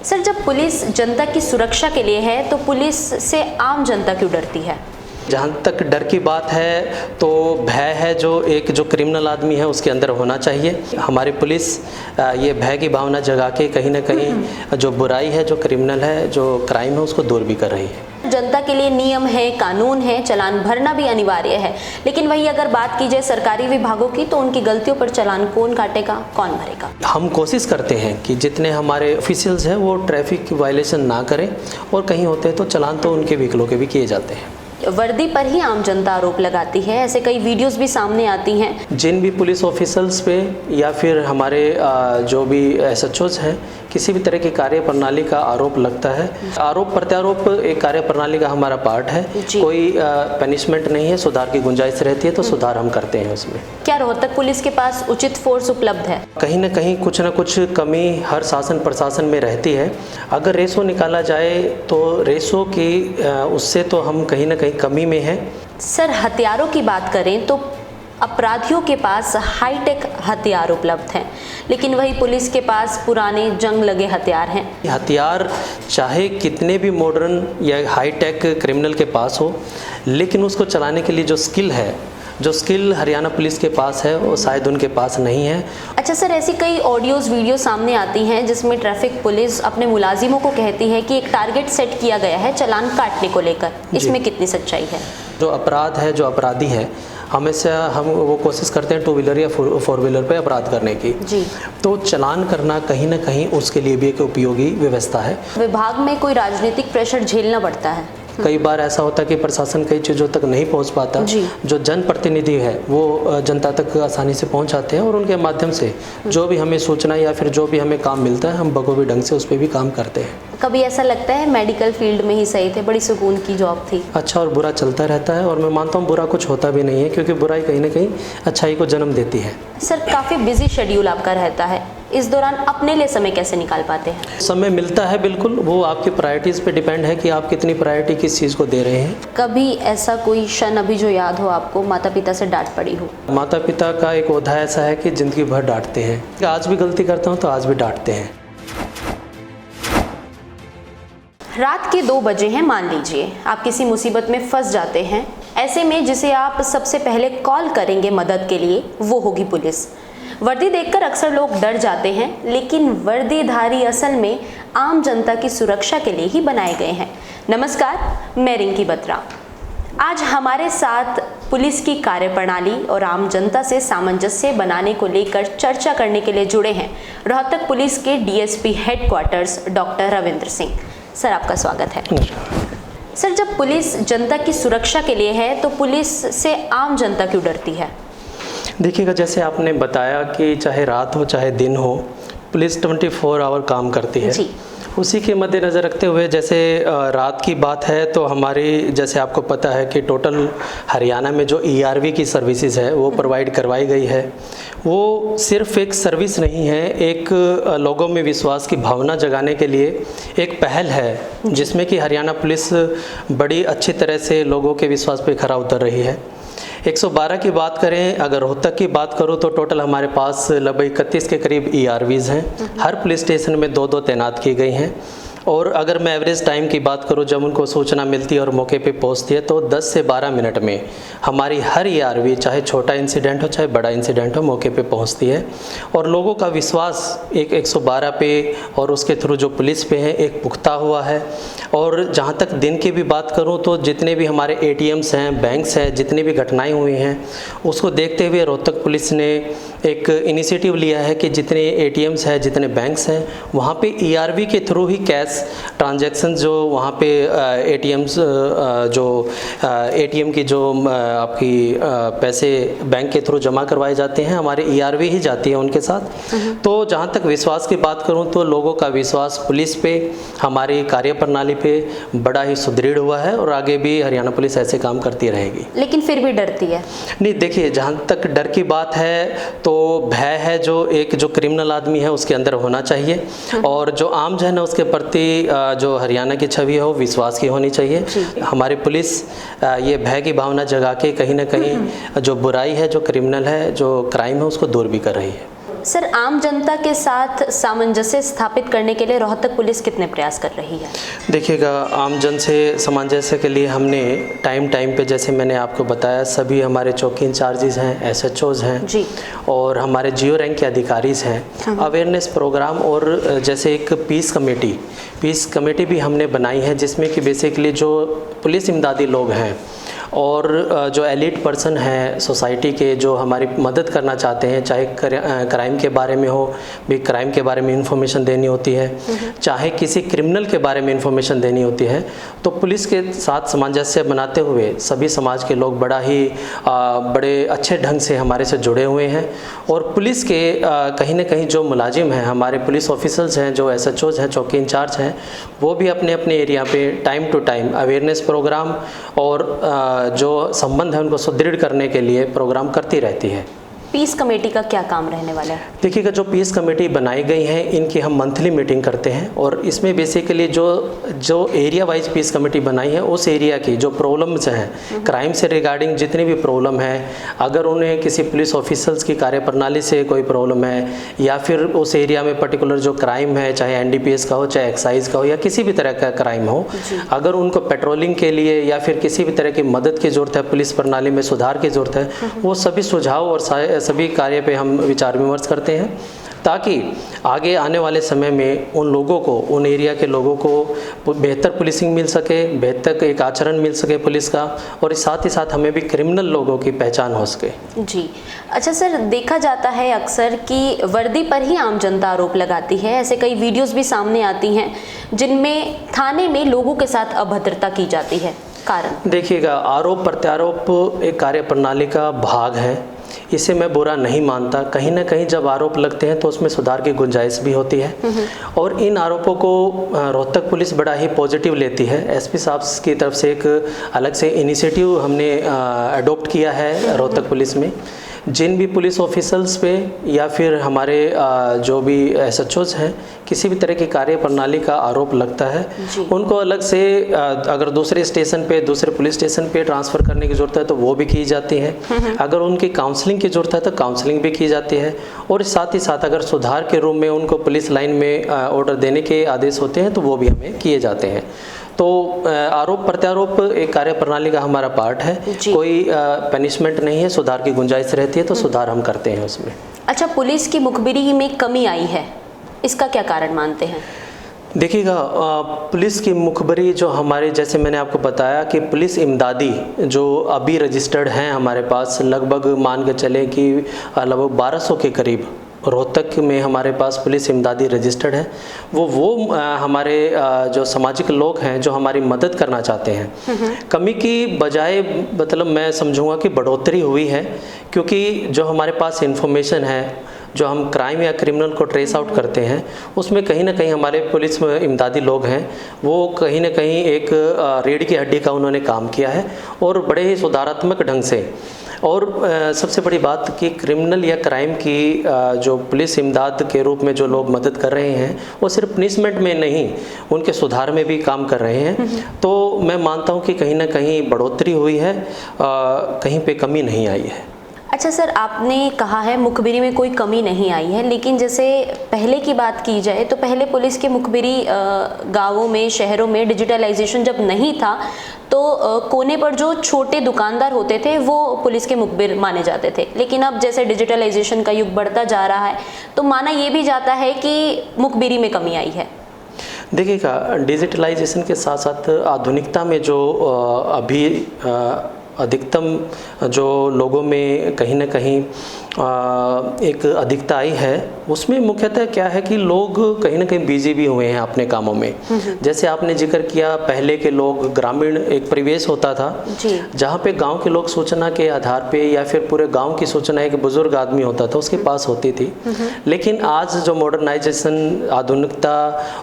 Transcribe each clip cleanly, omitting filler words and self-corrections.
Sir, जब police जनता की सुरक्षा के लिए है तो पुलिस से आम जनता क्यों डरती है? जहाँ तक डर की बात है तो भय है जो क्रिमिनल आदमी है उसके अंदर होना चाहिए। हमारी पुलिस ये भय की भावना जगा के कहीं ना कहीं जो बुराई है, जो क्रिमिनल है, जो क्राइम है उसको दूर भी कर रही है। जनता के लिए नियम है, कानून है, चालान भरना भी अनिवार्य है, लेकिन वही अगर बात की जाए सरकारी विभागों की तो उनकी गलतियों पर चालान कौन काटेगा, कौन भरेगा? हम कोशिश करते हैं कि जितने हमारे ऑफिशियल्स हैं वो ट्रैफिक वायलेशन ना करें, और कहीं होते हैं तो चालान तो उनके व्हीकलों के भी किए जाते हैं। वर्दी पर ही आम जनता आरोप लगाती है, ऐसे कई वीडियोस भी सामने आती हैं। जिन भी पुलिस ऑफिसर्स पे या फिर हमारे जो भी एसएचओज हैं, किसी भी तरह की कार्य प्रणाली का आरोप लगता है, आरोप प्रत्यारोप एक कार्य प्रणाली का हमारा पार्ट है। कोई पनिशमेंट नहीं है, सुधार की गुंजाइश रहती है तो सुधार हम करते हैं उसमें। क्या रोहतक पुलिस के पास उचित फोर्स उपलब्ध है? कहीं ना कहीं कुछ ना कुछ कमी हर शासन प्रशासन में रहती है। अगर रेशो निकाला जाए तो रेशो की उससे तो हम कहीं ना कहीं कमी में है। सर, हथियारों की बात करें तो अपराधियों के पास हाईटेक हथियार उपलब्ध हैं, लेकिन वही पुलिस के पास पुराने जंग लगे हथियार हैं। हथियार चाहे कितने भी मॉडर्न या हाईटेक क्रिमिनल के पास हो, लेकिन उसको चलाने के लिए जो स्किल हरियाणा पुलिस के पास है वो शायद उनके पास नहीं है। अच्छा सर, ऐसी कई ऑडियोज वीडियो सामने आती हैं जिसमें ट्रैफिक पुलिस अपने मुलाजिमों को कहती है कि एक टारगेट सेट किया गया है चालान काटने को लेकर, इसमें कितनी सच्चाई है? जो अपराध है, जो अपराधी है, हमेशा हम वो कोशिश करते हैं टू व्हीलर या फोर व्हीलर पे अपराध करने की जी। तो चालान करना कहीं ना कहीं उसके लिए भी एक उपयोगी व्यवस्था है। विभाग में कोई राजनीतिक प्रेशर झेलना पड़ता है? कई बार ऐसा होता है कि प्रशासन कई चीज़ों तक नहीं पहुंच पाता। जो जनप्रतिनिधि है वो जनता तक आसानी से पहुंच जाते हैं और उनके माध्यम से जो भी हमें सूचना या फिर जो भी हमें काम मिलता है हम बखूबी ढंग से उस पर भी काम करते हैं। कभी ऐसा लगता है मेडिकल फील्ड में ही सही थे, बड़ी सुकून की जॉब थी? अच्छा और बुरा चलता रहता है, और मैं मानता हूँ बुरा कुछ होता भी नहीं है, क्योंकि बुराई कहीं ना कहीं अच्छाई को जन्म देती है। सर, काफ़ी बिजी शेड्यूल आपका रहता है, इस दौरान अपने लिए समय कैसे निकाल पाते हैं? समय मिलता है, बिल्कुल, वो आपकी प्रायोरिटीज़ पे डिपेंड है कि आप कितनी प्रायोरिटी किस चीज़ को दे रहे हैं। कभी ऐसा कोई क्षण अभी जो याद हो आपको, माता पिता से डांट पड़ी हो? माता पिता का एक ओहदा ऐसा है कि ज़िंदगी भर डांटते हैं। आज भी गलती करता हूँ तो आज भी डांटते हैं। रात के 2 बजे हैं, मान लीजिए आप किसी मुसीबत में फंस जाते हैं। ऐसे में जिसे आप सबसे पहले कॉल करेंगे मदद के लिए वो होगी पुलिस। वर्दी देखकर अक्सर लोग डर जाते हैं, लेकिन वर्दीधारी असल में आम जनता की सुरक्षा के लिए ही बनाए गए हैं। नमस्कार, मैं रिंकी बत्रा। आज हमारे साथ पुलिस की कार्यप्रणाली और आम जनता से सामंजस्य बनाने को लेकर चर्चा करने के लिए जुड़े हैं रोहतक पुलिस के DSP headquarters doctor Ravindra Singh. Sir, आपका स्वागत है। सर, जब पुलिस जनता की सुरक्षा के लिए है तो पुलिस से आम जनता क्यों डरती है? देखिएगा, जैसे आपने बताया कि चाहे रात हो चाहे दिन हो, पुलिस 24 आवर काम करती है जी। उसी के मद्देनज़र रखते हुए जैसे रात की बात है तो हमारी, जैसे आपको पता है कि टोटल हरियाणा में जो ERV की सर्विसेज है वो प्रोवाइड करवाई गई है। वो सिर्फ एक सर्विस नहीं है, एक लोगों में विश्वास की भावना जगाने के लिए एक पहल है, जिसमें कि हरियाणा पुलिस बड़ी अच्छी तरह से लोगों के विश्वास पे खरा उतर रही है। 112 की बात करें, अगर रोहतक की बात करूं तो टोटल हमारे पास लगभग 31 के करीब ERVs हैं। हर पुलिस स्टेशन में 2-2 तैनात की गई हैं। और अगर मैं एवरेज टाइम की बात करूं, जब उनको सूचना मिलती है और मौके पे पहुंचती है तो 10 से 12 मिनट में हमारी हर ERV, चाहे छोटा इंसिडेंट हो चाहे बड़ा इंसिडेंट हो, मौके पे पहुंचती है। और लोगों का विश्वास एक 112 पे और उसके थ्रू जो पुलिस पे है एक पुख्ता हुआ है। और जहां तक दिन की भी बात करूं तो जितने भी हमारे ATMs हैं, बैंक्स हैं, जितनी भी घटनाएँ हुई हैं उसको देखते हुए रोहतक पुलिस ने एक इनिशिएटिव लिया है कि जितने ATMs हैं, जितने बैंक्स हैं, वहाँ पे ERV के थ्रू ही कैश ट्रांजैक्शन जो वहाँ पे ATMs जो ATM की जो आपकी पैसे बैंक के थ्रू जमा करवाए जाते हैं, हमारे ERV ही जाती है उनके साथ। तो जहाँ तक विश्वास की बात करूँ तो लोगों का विश्वास पुलिस पे, हमारी कार्यप्रणाली पे बड़ा ही सुदृढ़ हुआ है और आगे भी हरियाणा पुलिस ऐसे काम करती रहेगी। लेकिन फिर भी डरती है? नहीं, देखिए, जहाँ तक डर की बात है तो भय है जो क्रिमिनल आदमी है उसके अंदर होना चाहिए, और जो आम जन है उसके प्रति जो हरियाणा की छवि है वो विश्वास की होनी चाहिए। हमारी पुलिस ये भय की भावना जगा के कहीं ना कहीं जो बुराई है, जो क्रिमिनल है, जो क्राइम है उसको दूर भी कर रही है। सर, आम जनता के साथ सामंजस्य स्थापित करने के लिए रोहतक पुलिस कितने प्रयास कर रही है? देखिएगा, आम जन से सामंजस्य के लिए हमने टाइम पे, जैसे मैंने आपको बताया, सभी हमारे चौकी इंचार्जेस हैं, SHOs हैं जी, और हमारे जियो रैंक के अधिकारीज हैं, अवेयरनेस प्रोग्राम और जैसे एक पीस कमेटी भी हमने बनाई है, जिसमें कि बेसिकली जो पुलिस इमदादी लोग हैं और जो एलिट पर्सन हैं सोसाइटी के, जो हमारी मदद करना चाहते हैं, चाहे क्राइम के बारे में हो, भी क्राइम के बारे में इंफॉर्मेशन देनी होती है, चाहे किसी क्रिमिनल के बारे में इंफॉर्मेशन देनी होती है, तो पुलिस के साथ सामंजस्य बनाते हुए सभी समाज के लोग बड़े अच्छे ढंग से हमारे से जुड़े हुए हैं। और पुलिस के कहीं ना कहीं जो मुलाजिम हैं, हमारे पुलिस ऑफिसर्स हैं, जो SHOs हैं, चौकी इंचार्ज हैं, वो भी अपने अपने एरिया पे time to time awareness programme और जो संबंध है उनको सुदृढ़ करने के लिए प्रोग्राम करती रहती है। पीस कमेटी का क्या काम रहने वाला है? देखिएगा, जो पीस कमेटी बनाई गई है, इनकी हम मंथली मीटिंग करते हैं और इसमें बेसिकली जो एरिया वाइज पीस कमेटी बनाई है, उस एरिया की जो प्रॉब्लम्स हैं, क्राइम से रिगार्डिंग जितनी भी प्रॉब्लम है, अगर उन्हें किसी पुलिस ऑफिसर्स की कार्यप्रणाली से कोई प्रॉब्लम है या फिर उस एरिया में पर्टिकुलर जो क्राइम है, चाहे NDPS का हो, चाहे एक्साइज का हो या किसी भी तरह का क्राइम हो, अगर उनको पेट्रोलिंग के लिए या फिर किसी भी तरह की मदद की ज़रूरत है, पुलिस प्रणाली में सुधार की ज़रूरत है, वो सभी सुझाव और सभी कार्य पे हम विचार विमर्श करते हैं, ताकि आगे आने वाले समय में उन लोगों को, उन एरिया के लोगों को बेहतर पुलिसिंग मिल सके, बेहतर एक आचरण मिल सके पुलिस का, और साथ ही साथ हमें भी क्रिमिनल लोगों की पहचान हो सके। जी, अच्छा सर, देखा जाता है अक्सर कि वर्दी पर ही आम जनता आरोप लगाती है। ऐसे कई वीडियोस भी सामने आती हैं जिनमें थाने में लोगों के साथ अभद्रता की जाती है। कारण? देखिएगा, आरोप प्रत्यारोप एक कार्यप्रणाली का भाग है, इसे मैं बुरा नहीं मानता। कहीं ना कहीं जब आरोप लगते हैं तो उसमें सुधार की गुंजाइश भी होती है और इन आरोपों को रोहतक पुलिस बड़ा ही पॉजिटिव लेती है। SP साहब की तरफ से एक अलग से इनिशिएटिव हमने अडॉप्ट किया है रोहतक पुलिस में। जिन भी पुलिस ऑफिसर्स पे या फिर हमारे जो भी SHOs हैं, किसी भी तरह की कार्यप्रणाली का आरोप लगता है, उनको अलग से अगर दूसरे स्टेशन पे, दूसरे पुलिस स्टेशन पे ट्रांसफ़र करने की ज़रूरत है तो वो भी की जाती है। अगर उनकी काउंसलिंग की ज़रूरत है तो काउंसलिंग भी की जाती है, और साथ ही साथ अगर सुधार के रूप में उनको पुलिस लाइन में ऑर्डर देने के आदेश होते हैं तो वो भी हमें किए जाते हैं। तो आरोप प्रत्यारोप एक कार्यप्रणाली का हमारा पार्ट है, कोई पनिशमेंट नहीं है, सुधार की गुंजाइश रहती है तो सुधार हम करते हैं उसमें। अच्छा, पुलिस की मुखबिरी में कमी आई है, इसका क्या कारण मानते हैं? देखिएगा, पुलिस की मुखबरी जो हमारे, जैसे मैंने आपको बताया कि पुलिस इमदादी जो अभी रजिस्टर्ड हैं हमारे पास, लगभग मान के चले कि लगभग 1200 के करीब रोहतक में हमारे पास पुलिस इमदादी रजिस्टर्ड है। वो हमारे जो सामाजिक लोग हैं जो हमारी मदद करना चाहते हैं, कमी की बजाय मतलब मैं समझूंगा कि बढ़ोतरी हुई है, क्योंकि जो हमारे पास इंफॉर्मेशन है, जो हम क्राइम या क्रिमिनल को ट्रेस आउट करते हैं, उसमें कहीं ना कहीं हमारे पुलिस में इमदादी लोग हैं, वो कहीं ना कहीं एक रीढ़ की हड्डी का उन्होंने काम किया है और बड़े ही सुधारात्मक ढंग से। और सबसे बड़ी बात कि क्रिमिनल या क्राइम की जो पुलिस इमदाद के रूप में जो लोग मदद कर रहे हैं, वो सिर्फ पनिशमेंट में नहीं, उनके सुधार में भी काम कर रहे हैं। तो मैं मानता हूँ कि कहीं ना कहीं बढ़ोतरी हुई है, कहीं पे कमी नहीं आई है। अच्छा सर, आपने कहा है मुखबिरी में कोई कमी नहीं आई है, लेकिन जैसे पहले की बात की जाए तो पहले पुलिस की मुखबिरी गाँवों में, शहरों में डिजिटलाइजेशन जब नहीं था तो कोने पर जो छोटे दुकानदार होते थे वो पुलिस के मुखबिर माने जाते थे। लेकिन अब जैसे डिजिटलाइजेशन का युग बढ़ता जा रहा है तो माना ये भी जाता है कि मुखबिरी में कमी आई है। देखिएगा, डिजिटलाइजेशन के साथ साथ आधुनिकता में जो अभी अधिकतम जो लोगों में कहीं ना कहीं एक अधिकता आई है, उसमें मुख्यतः क्या है कि लोग कहीं ना कहीं बिजी भी हुए हैं अपने कामों में। जैसे आपने जिक्र किया, पहले के लोग, ग्रामीण एक परिवेश होता था जहाँ पे गांव के लोग सूचना के आधार पे या फिर पूरे गांव की सूचना एक बुजुर्ग आदमी होता था उसके पास होती थी। लेकिन आज जो मॉडर्नाइजेशन, आधुनिकता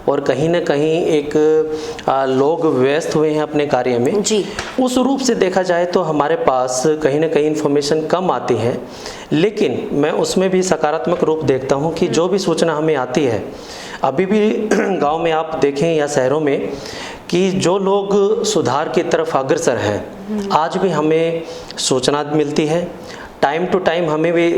और कहीं ना कहीं एक लोग व्यस्त हुए हैं अपने कार्य में, उस रूप से देखा जाए तो हमारे पास कहीं ना कहीं इन्फॉर्मेशन कम आती है। लेकिन मैं उसमें भी सकारात्मक रूप देखता हूं कि जो भी सूचना हमें आती है, अभी भी गांव में आप देखें या शहरों में, कि जो लोग सुधार की तरफ अग्रसर हैं, आज भी हमें सूचना मिलती है, टाइम टू टाइम हमें भी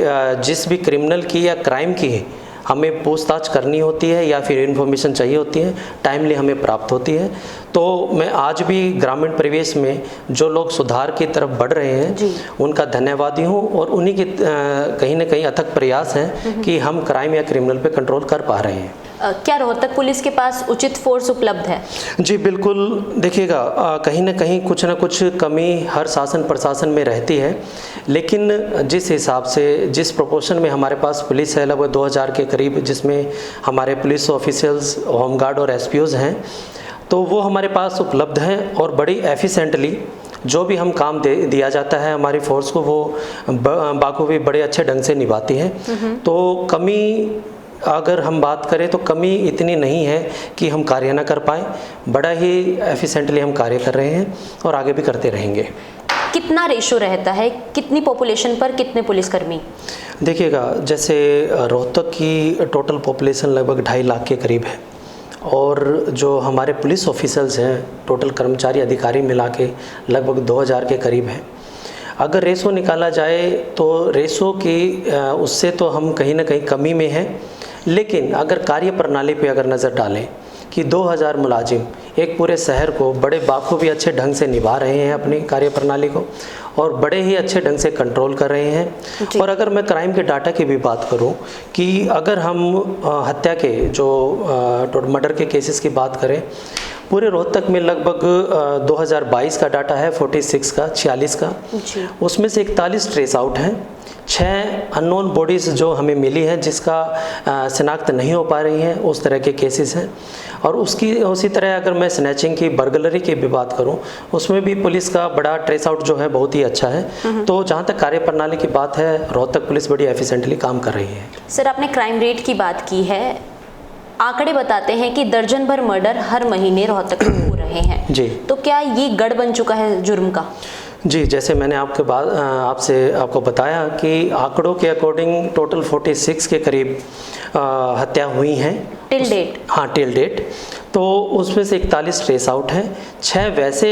जिस भी क्रिमिनल की या क्राइम की हमें पूछताछ करनी होती है या फिर इन्फॉर्मेशन चाहिए होती है, टाइमली हमें प्राप्त होती है। तो मैं आज भी ग्रामीण परिवेश में जो लोग सुधार की तरफ बढ़ रहे हैं उनका धन्यवादी हूँ, और उन्हीं के कहीं ना कहीं अथक प्रयास हैं कि हम क्राइम या क्रिमिनल पे कंट्रोल कर पा रहे हैं। क्या रोहतक पुलिस के पास उचित फोर्स उपलब्ध है? जी बिल्कुल, देखिएगा कहीं ना कहीं कुछ ना कुछ कमी हर शासन प्रशासन में रहती है, लेकिन जिस हिसाब से जिस प्रोपोर्शन में हमारे पास पुलिस है, लगभग 2000 के करीब, जिसमें हमारे पुलिस ऑफिसर्स, होमगार्ड और एसपीओज हैं, तो वो हमारे पास उपलब्ध हैं और बड़ी एफिशिएंटली जो भी हम काम दिया जाता है हमारी फोर्स को, वो बाखूबी बड़े अच्छे ढंग से निभाती है। तो कमी अगर हम बात करें तो कमी इतनी नहीं है कि हम कार्य ना कर पाएँ, बड़ा ही एफिशिएंटली हम कार्य कर रहे हैं और आगे भी करते रहेंगे। कितना रेशो रहता है, कितनी पॉपुलेशन पर कितने पुलिसकर्मी? देखिएगा, जैसे रोहतक की टोटल पॉपुलेशन लगभग 2.5 लाख के करीब है, और जो हमारे पुलिस ऑफिसर्स हैं टोटल कर्मचारी अधिकारी मिला के लगभग 2000 के करीब है। अगर रेशो निकाला जाए तो रेशो की उससे तो हम कहीं ना कहीं कमी में हैं, लेकिन अगर कार्य प्रणाली पे अगर नज़र डालें कि 2000 मुलाजिम एक पूरे शहर को बड़े बाखूबी अच्छे ढंग से निभा रहे हैं अपनी कार्य प्रणाली को, और बड़े ही अच्छे ढंग से कंट्रोल कर रहे हैं। और अगर मैं क्राइम के डाटा की भी बात करूं कि अगर हम हत्या के जो मर्डर के केसेस की बात करें, पूरे रोहतक में लगभग 2022 का डाटा है 46 का, उसमें से 41 ट्रेस आउट हैं, 6 अननोन बॉडीज़ जो हमें मिली हैं जिसका शिनाख्त नहीं हो पा रही हैं, उस तरह के केसेस हैं। और उसी तरह अगर मैं स्नैचिंग की, बर्गलरी की भी बात करूं, उसमें भी पुलिस का बड़ा ट्रेस आउट जो है बहुत ही अच्छा है। तो जहां तक कार्य प्रणाली की बात है, रोहतक पुलिस बड़ी एफिशिएंटली काम कर रही है। सर, आपने क्राइम रेट की बात की है, आंकड़े बताते हैं कि दर्जन भर मर्डर हर महीने रोहतक में हो रहे हैं जी, तो क्या ये गढ़ बन चुका है जुर्म का? जी, जैसे मैंने आपको बताया कि आंकड़ों के अकॉर्डिंग टोटल 46 के करीब हत्या हुई हैं टिल डेट। हाँ, टिल डेट। तो उसमें से 41 ट्रेस आउट हैं, 6 वैसे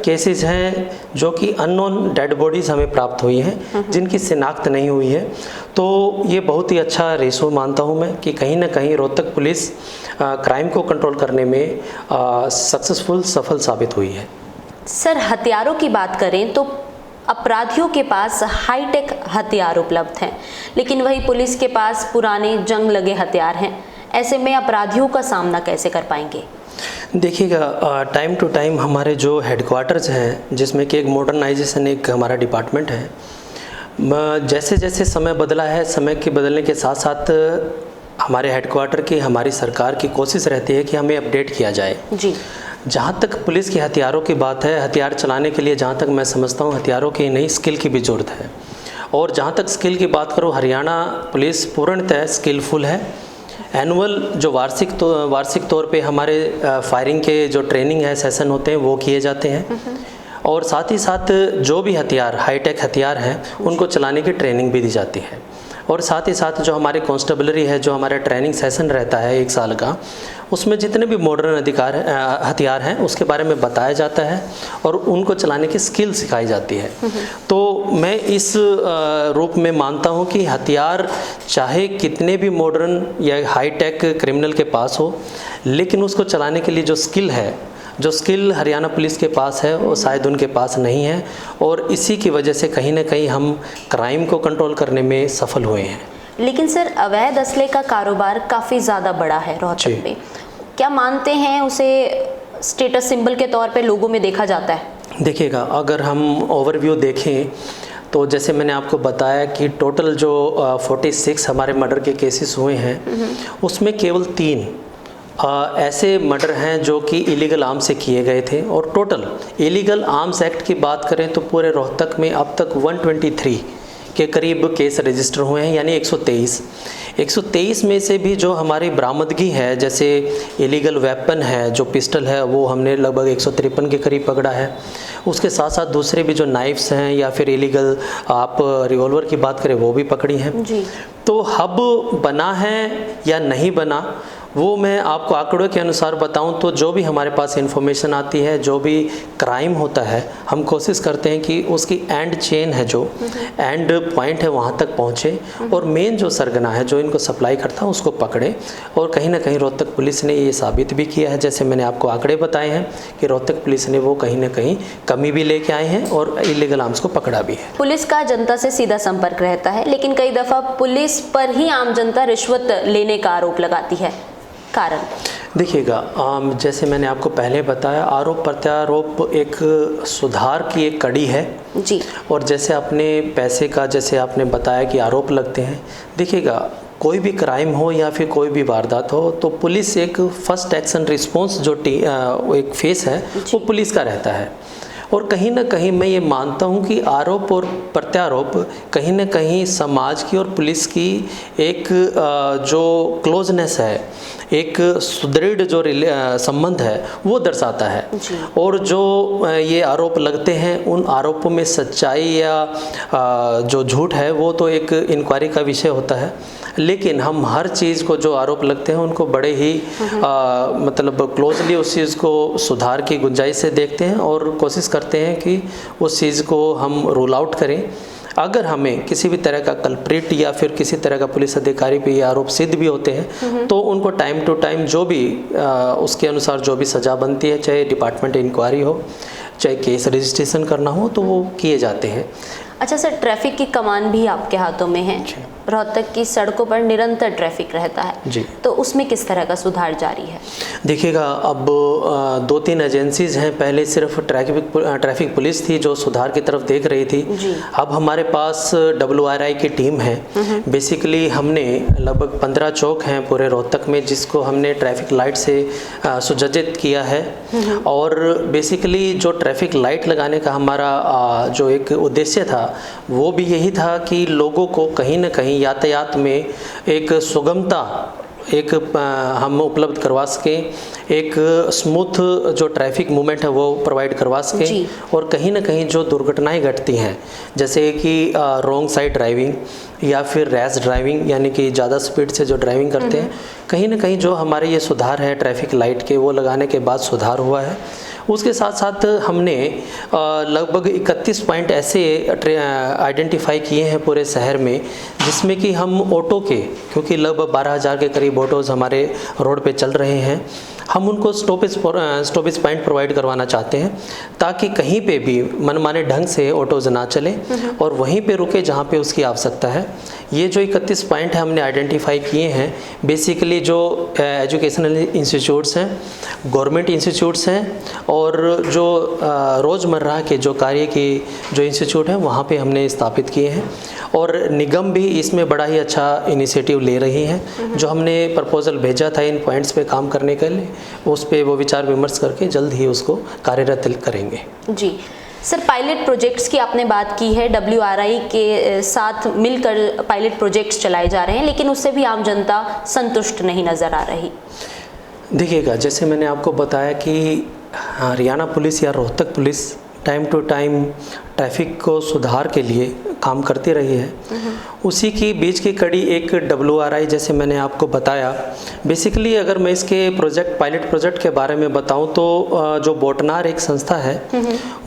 केसेस हैं जो कि अननोन डेड बॉडीज़ हमें प्राप्त हुई हैं जिनकी शिनाख्त नहीं हुई है। तो ये बहुत ही अच्छा रेशो मानता हूँ मैं कि कहीं ना कहीं रोहतक पुलिस क्राइम को कंट्रोल करने में सफल साबित हुई है। सर, हथियारों की बात करें तो अपराधियों के पास हाईटेक हथियार उपलब्ध हैं, लेकिन वही पुलिस के पास पुराने जंग लगे हथियार हैं। ऐसे में अपराधियों का सामना कैसे कर पाएंगे? देखिएगा, टाइम टू टाइम हमारे जो हेडक्वार्टर्स हैं, जिसमें कि एक मॉडर्नाइजेशन एक हमारा डिपार्टमेंट है, जैसे जैसे समय बदला है, समय के बदलने के साथ साथ हमारे हेडक्वार्टर की, हमारी सरकार की कोशिश रहती है कि हमें अपडेट किया जाए जी। जहाँ तक पुलिस के हथियारों की बात है, हथियार चलाने के लिए जहाँ तक मैं समझता हूँ हथियारों की नहीं, स्किल की भी ज़रूरत है। और जहाँ तक स्किल की बात करूँ, हरियाणा पुलिस पूर्णतः स्किलफुल है। एनुअल जो वार्षिक तौर पे हमारे फायरिंग के जो ट्रेनिंग है, सेशन होते हैं, वो किए जाते हैं। और साथ ही साथ जो भी हथियार हाईटेक हथियार हैं उनको चलाने की ट्रेनिंग भी दी जाती है। और साथ ही साथ जो हमारे कांस्टेबलरी है, जो हमारा ट्रेनिंग सेशन रहता है 1 साल का, उसमें जितने भी मॉडर्न हथियार हैं उसके बारे में बताया जाता है और उनको चलाने की स्किल सिखाई जाती है। तो मैं इस रूप में मानता हूं कि हथियार चाहे कितने भी मॉडर्न या हाईटेक क्रिमिनल के पास हो, लेकिन उसको चलाने के लिए जो स्किल है, जो स्किल हरियाणा पुलिस के पास है, वो शायद उनके पास नहीं है। और इसी की वजह से कहीं ना कहीं हम क्राइम को कंट्रोल करने में सफल हुए हैं। लेकिन सर, अवैध असले का कारोबार काफ़ी ज़्यादा बड़ा है रोहतक में, क्या मानते हैं उसे स्टेटस सिंबल के तौर पे लोगों में देखा जाता है? देखिएगा, अगर हम ओवरव्यू देखें तो जैसे मैंने आपको बताया कि टोटल जो 46 हमारे मर्डर के केसेस हुए हैं, उसमें केवल 3 ऐसे मर्डर हैं जो कि इलीगल आर्म्स से किए गए थे। और टोटल इलीगल आर्म्स एक्ट की बात करें तो पूरे रोहतक में अब तक 123 के करीब केस रजिस्टर हुए हैं, यानी 123 में से भी जो हमारी बरामदगी है, जैसे इलीगल वेपन है, जो पिस्टल है, वो हमने लगभग 153 के करीब पकड़ा है। उसके साथ साथ दूसरे भी जो नाइफ्स हैं या फिर इलीगल आप रिवॉल्वर की बात करें, वो भी पकड़ी हैं जी। तो हब बना है या नहीं बना, वो मैं आपको आंकड़ों के अनुसार बताऊं तो जो भी हमारे पास इन्फॉर्मेशन आती है, जो भी क्राइम होता है, हम कोशिश करते हैं कि उसकी एंड चेन है, जो एंड पॉइंट है, वहाँ तक पहुँचे और मेन जो सरगना है, जो इनको सप्लाई करता है, उसको पकड़े। और कहीं ना कहीं रोहतक पुलिस ने ये साबित भी किया है, जैसे मैंने आपको आंकड़े बताए हैं कि रोहतक पुलिस ने वो कहीं ना कहीं कमी भी लेके आए हैं और इलीगल आर्म्स को पकड़ा भी है। पुलिस का जनता से सीधा संपर्क रहता है, लेकिन कई दफ़ा पुलिस पर ही आम जनता रिश्वत लेने का आरोप लगाती है, कारण? देखिएगा, जैसे मैंने आपको पहले बताया, आरोप प्रत्यारोप एक सुधार की एक कड़ी है जी। और जैसे अपने पैसे का, जैसे आपने बताया कि आरोप लगते हैं, देखिएगा कोई भी क्राइम हो या फिर कोई भी वारदात हो तो पुलिस एक फर्स्ट एक्शन रिस्पॉन्स जो एक फेस है वो पुलिस का रहता है। और कहीं ना कहीं मैं ये मानता हूँ कि आरोप और प्रत्यारोप कहीं ना कहीं समाज की और पुलिस की एक जो क्लोजनेस है, एक सुदृढ़ जो संबंध है वो दर्शाता है। और जो ये आरोप लगते हैं, उन आरोपों में सच्चाई या जो झूठ है वो तो एक इंक्वायरी का विषय होता है, लेकिन हम हर चीज़ को, जो आरोप लगते हैं उनको बड़े ही मतलब क्लोजली उस चीज़ को सुधार की गुंजाइश से देखते हैं और कोशिश करते हैं कि उस चीज़ को हम रूल आउट करें। अगर हमें किसी भी तरह का कल्प्रिट या फिर किसी तरह का पुलिस अधिकारी पे ये आरोप सिद्ध भी होते हैं तो उनको टाइम टू टाइम जो भी उसके अनुसार जो भी सज़ा बनती है, चाहे डिपार्टमेंट इंक्वायरी हो, चाहे केस रजिस्ट्रेशन करना हो, तो वो किए जाते हैं। अच्छा सर, ट्रैफिक की कमान भी आपके हाथों में है। रोहतक की सड़कों पर निरंतर ट्रैफिक रहता है जी, तो उसमें किस तरह का सुधार जारी है? देखिएगा, अब 2-3 एजेंसीज़ हैं। पहले सिर्फ ट्रैफिक पुलिस थी जो सुधार की तरफ देख रही थी। अब हमारे पास WRI की टीम है। बेसिकली हमने लगभग 15 चौक हैं पूरे रोहतक में जिसको हमने ट्रैफिक लाइट से सुसज्जित किया है। और बेसिकली जो ट्रैफिक लाइट लगाने का हमारा जो एक उद्देश्य था वो भी यही था कि लोगों को कहीं ना कहीं यातायात में एक सुगमता हम उपलब्ध करवा सकें, एक स्मूथ जो ट्रैफिक मूवमेंट है वो प्रोवाइड करवा सकें। और कहीं ना कहीं जो दुर्घटनाएं घटती हैं, जैसे कि रॉन्ग साइड ड्राइविंग या फिर रैश ड्राइविंग, यानी कि ज़्यादा स्पीड से जो ड्राइविंग करते हैं, कहीं ना कहीं जो हमारे ये सुधार है ट्रैफिक लाइट के, वो लगाने के बाद सुधार हुआ है। उसके साथ साथ हमने लगभग 31 पॉइंट ऐसे आइडेंटिफाई किए हैं पूरे शहर में, जिसमें कि हम ऑटो के, क्योंकि लगभग 12,000 के करीब ऑटोज़ हमारे रोड पे चल रहे हैं, हम उनको स्टॉपेज पॉइंट प्रोवाइड करवाना चाहते हैं ताकि कहीं पे भी मनमाने ढंग से ऑटोज़ ना चले और वहीं पे रुके जहाँ पे उसकी आवश्यकता है। ये जो 31 पॉइंट है हमने आइडेंटिफाई किए हैं, बेसिकली जो एजुकेशनल इंस्टीट्यूट्स हैं, गवर्नमेंट इंस्टीट्यूट्स हैं और जो रोज़मर्रा के जो कार्य की जो इंस्टीट्यूट हैं वहाँ पे हमने स्थापित किए हैं। और निगम भी इसमें बड़ा ही अच्छा इनिशिएटिव ले रही हैं। जो हमने प्रपोजल भेजा था इन पॉइंट्स पे काम करने के लिए, उस पे वो विचार विमर्श करके जल्द ही उसको कार्यरत करेंगे। जी सर, पायलट प्रोजेक्ट्स की आपने बात की है, WRI के साथ मिलकर पायलट प्रोजेक्ट्स चलाए जा रहे हैं, लेकिन उससे भी आम जनता संतुष्ट नहीं नज़र आ रही। देखिएगा, जैसे मैंने आपको बताया कि हरियाणा पुलिस या Rohtak police time to time traffic को सुधार के लिए काम करती रही है। उसी की बीच की कड़ी एक WRI, जैसे मैंने आपको बताया। बेसिकली अगर मैं इसके पायलट प्रोजेक्ट के बारे में बताऊं तो जो बोटनार एक संस्था है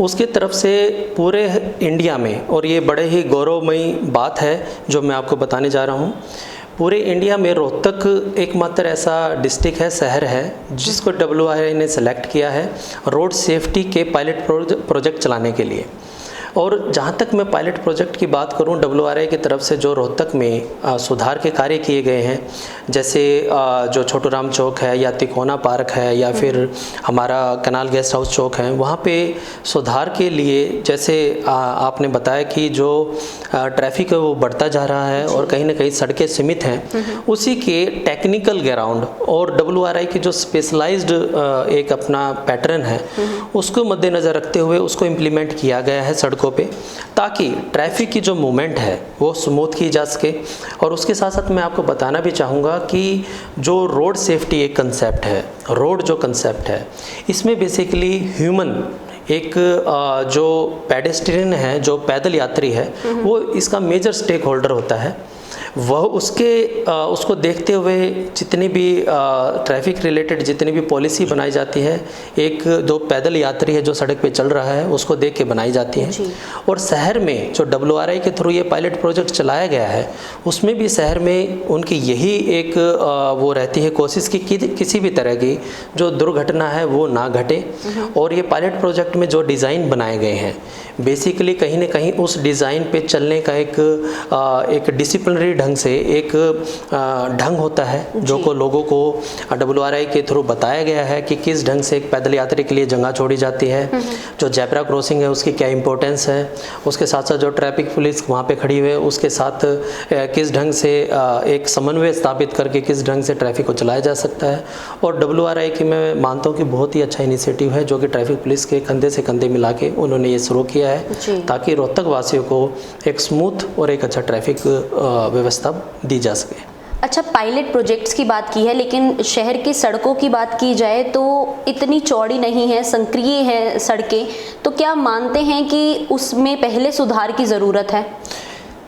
उसकी तरफ से पूरे इंडिया में, और ये बड़े ही गौरवमयी बात है जो मैं आपको बताने जा रहा हूँ, पूरे इंडिया में रोहतक एकमात्र ऐसा डिस्ट्रिक्ट है, शहर है, जिसको WRI ने सेलेक्ट किया है रोड सेफ्टी के पायलट प्रोजेक्ट चलाने के लिए। और जहाँ तक मैं पायलट प्रोजेक्ट की बात करूँ, WRI की तरफ से जो रोहतक में सुधार के कार्य किए गए हैं, जैसे जो छोटू राम चौक है या तिकोना पार्क है या फिर हमारा कनाल गेस्ट हाउस चौक है, वहाँ पे सुधार के लिए जैसे आपने बताया कि जो ट्रैफिक है वो बढ़ता जा रहा है और कहीं ना कहीं सड़कें सीमित हैं, उसी के टेक्निकल ग्राउंड और WRI की जो स्पेशलाइज्ड एक अपना पैटर्न है उसको मद्देनज़र रखते हुए उसको इम्प्लीमेंट किया गया है सड़कों पे, ताकि ट्रैफिक की जो मूवमेंट है वो स्मूथ की जा सके। और उसके साथ साथ मैं आपको बताना भी चाहूँगा कि जो रोड सेफ्टी एक कंसेप्ट है, रोड जो कंसेप्ट है, इसमें बेसिकली ह्यूमन एक जो पेडेस्ट्रियन है, जो पैदल यात्री है, वो इसका मेजर स्टेक होल्डर होता है। वह उसको देखते हुए जितनी भी ट्रैफिक रिलेटेड जितनी भी पॉलिसी बनाई जाती है, एक दो पैदल यात्री है जो सड़क पे चल रहा है उसको देख के बनाई जाती है। और शहर में जो WRI के थ्रू ये पायलट प्रोजेक्ट चलाया गया है, उसमें भी शहर में उनकी यही एक वो रहती है कोशिश कि किसी भी तरह की जो दुर्घटना है वो ना घटे। और ये पायलट प्रोजेक्ट में जो डिज़ाइन बनाए गए हैं बेसिकली कहीं ना कहीं उस डिज़ाइन पे चलने का एक डिसिप्लिनरी ढंग से एक ढंग होता है जो को लोगों को WRI के थ्रू बताया गया है कि किस ढंग से एक पैदल यात्री के लिए जगह छोड़ी जाती है, जो जेब्रा क्रॉसिंग है उसकी क्या इंपॉर्टेंस है, उसके साथ साथ जो ट्रैफिक पुलिस वहाँ पे खड़ी हुई है उसके साथ किस ढंग से एक समन्वय स्थापित करके किस ढंग से ट्रैफिक को चलाया जा सकता है। और WRI की मैं मानता हूँ कि बहुत ही अच्छा इनिशिएटिव है जो कि ट्रैफिक पुलिस के कंधे से कंधे मिला के उन्होंने ये शुरू किया है ताकि रोहतक वासियों को एक स्मूथ और एक अच्छा ट्रैफिक व्यवस्था दी जा सके। अच्छा, पायलट प्रोजेक्ट्स की बात की है, लेकिन शहर की सड़कों की बात की जाए तो इतनी चौड़ी नहीं है, संकीर्ण है सड़कें, तो क्या मानते हैं कि उसमें पहले सुधार की ज़रूरत है?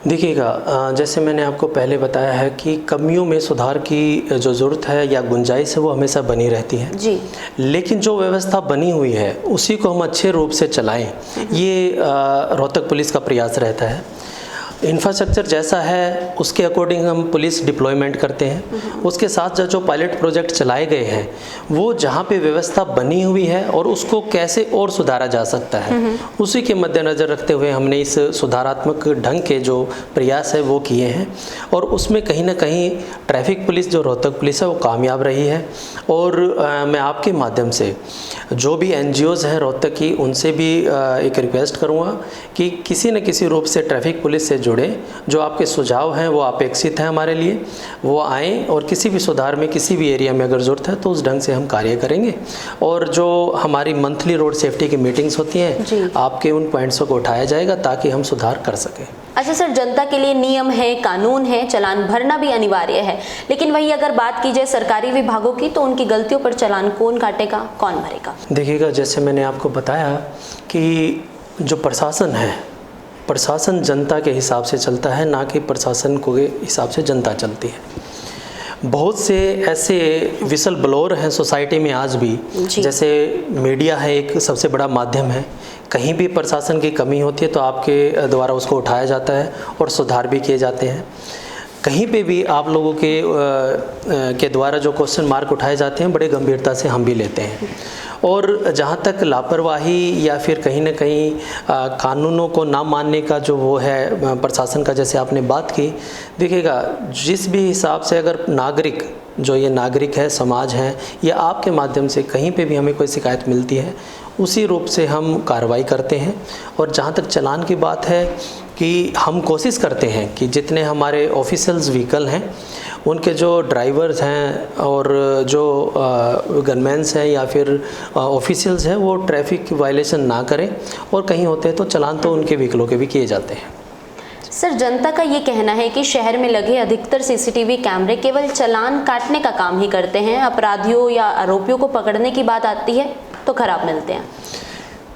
देखिएगा, जैसे मैंने आपको पहले बताया है कि कमियों में सुधार की जो ज़रूरत है या गुंजाइश है वो हमेशा बनी रहती है जी। लेकिन जो व्यवस्था बनी हुई है उसी को हम अच्छे रूप से चलाएं, ये रोहतक पुलिस का प्रयास रहता है। इंफ्रास्ट्रक्चर जैसा है उसके अकॉर्डिंग हम पुलिस डिप्लॉयमेंट करते हैं। उसके साथ जो पायलट प्रोजेक्ट चलाए गए हैं वो जहाँ पे व्यवस्था बनी हुई है और उसको कैसे और सुधारा जा सकता है उसी के मद्देनज़र रखते हुए हमने इस सुधारात्मक ढंग के जो प्रयास है वो किए हैं। और उसमें कहीं ना कहीं ट्रैफिक पुलिस जो रोहतक पुलिस है वो कामयाब रही है। और मैं आपके माध्यम से जो भी NGOs हैं रोहतक की उनसे भी एक रिक्वेस्ट करूँगा कि किसी न किसी रूप से ट्रैफिक पुलिस से जुड़े, जो आपके सुझाव हैं वो अपेक्षित हैं हमारे लिए, वो आएँ और किसी भी सुधार में किसी भी एरिया में अगर ज़रूरत है तो उस ढंग से हम कार्य करेंगे। और जो हमारी मंथली रोड सेफ्टी की मीटिंग्स होती हैं आपके उन पॉइंट्सों को उठाया जाएगा ताकि हम सुधार कर सकें। अच्छा सर, जनता के लिए नियम है, कानून है, चालान भरना भी अनिवार्य है, लेकिन वही अगर बात की जाए सरकारी विभागों की तो उनकी गलतियों पर चालान कौन काटेगा, कौन भरेगा? देखिएगा, जैसे मैंने आपको बताया कि जो प्रशासन है, प्रशासन जनता के हिसाब से चलता है, ना कि प्रशासन के हिसाब से जनता चलती है। बहुत से ऐसे विसल ब्लोअर हैं सोसाइटी में आज भी, जैसे मीडिया है एक सबसे बड़ा माध्यम है, कहीं भी प्रशासन की कमी होती है तो आपके द्वारा उसको उठाया जाता है और सुधार भी किए जाते हैं। कहीं पे भी आप लोगों के द्वारा जो क्वेश्चन मार्क उठाए जाते हैं बड़े गंभीरता से हम भी लेते हैं। और जहाँ तक लापरवाही या फिर कहीं ना कहीं कानूनों को ना मानने का जो वो है प्रशासन का, जैसे आपने बात की, देखिएगा जिस भी हिसाब से अगर नागरिक जो ये नागरिक है, समाज है, या आपके माध्यम से कहीं पे भी हमें कोई शिकायत मिलती है उसी रूप से हम कार्रवाई करते हैं। और जहाँ तक चालान की बात है कि हम कोशिश करते हैं कि जितने हमारे ऑफिशियल्स व्हीकल हैं उनके जो ड्राइवर्स हैं और जो गनमैन्स हैं या फिर ऑफिशियल्स हैं वो ट्रैफिक वायलेशन ना करें, और कहीं होते हैं तो चालान तो उनके व्हीकलों के भी किए जाते हैं। सर, जनता का ये कहना है कि शहर में लगे अधिकतर CCTV कैमरे केवल चालान काटने का काम ही करते हैं, अपराधियों या आरोपियों को पकड़ने की बात आती है तो खराब मिलते हैं।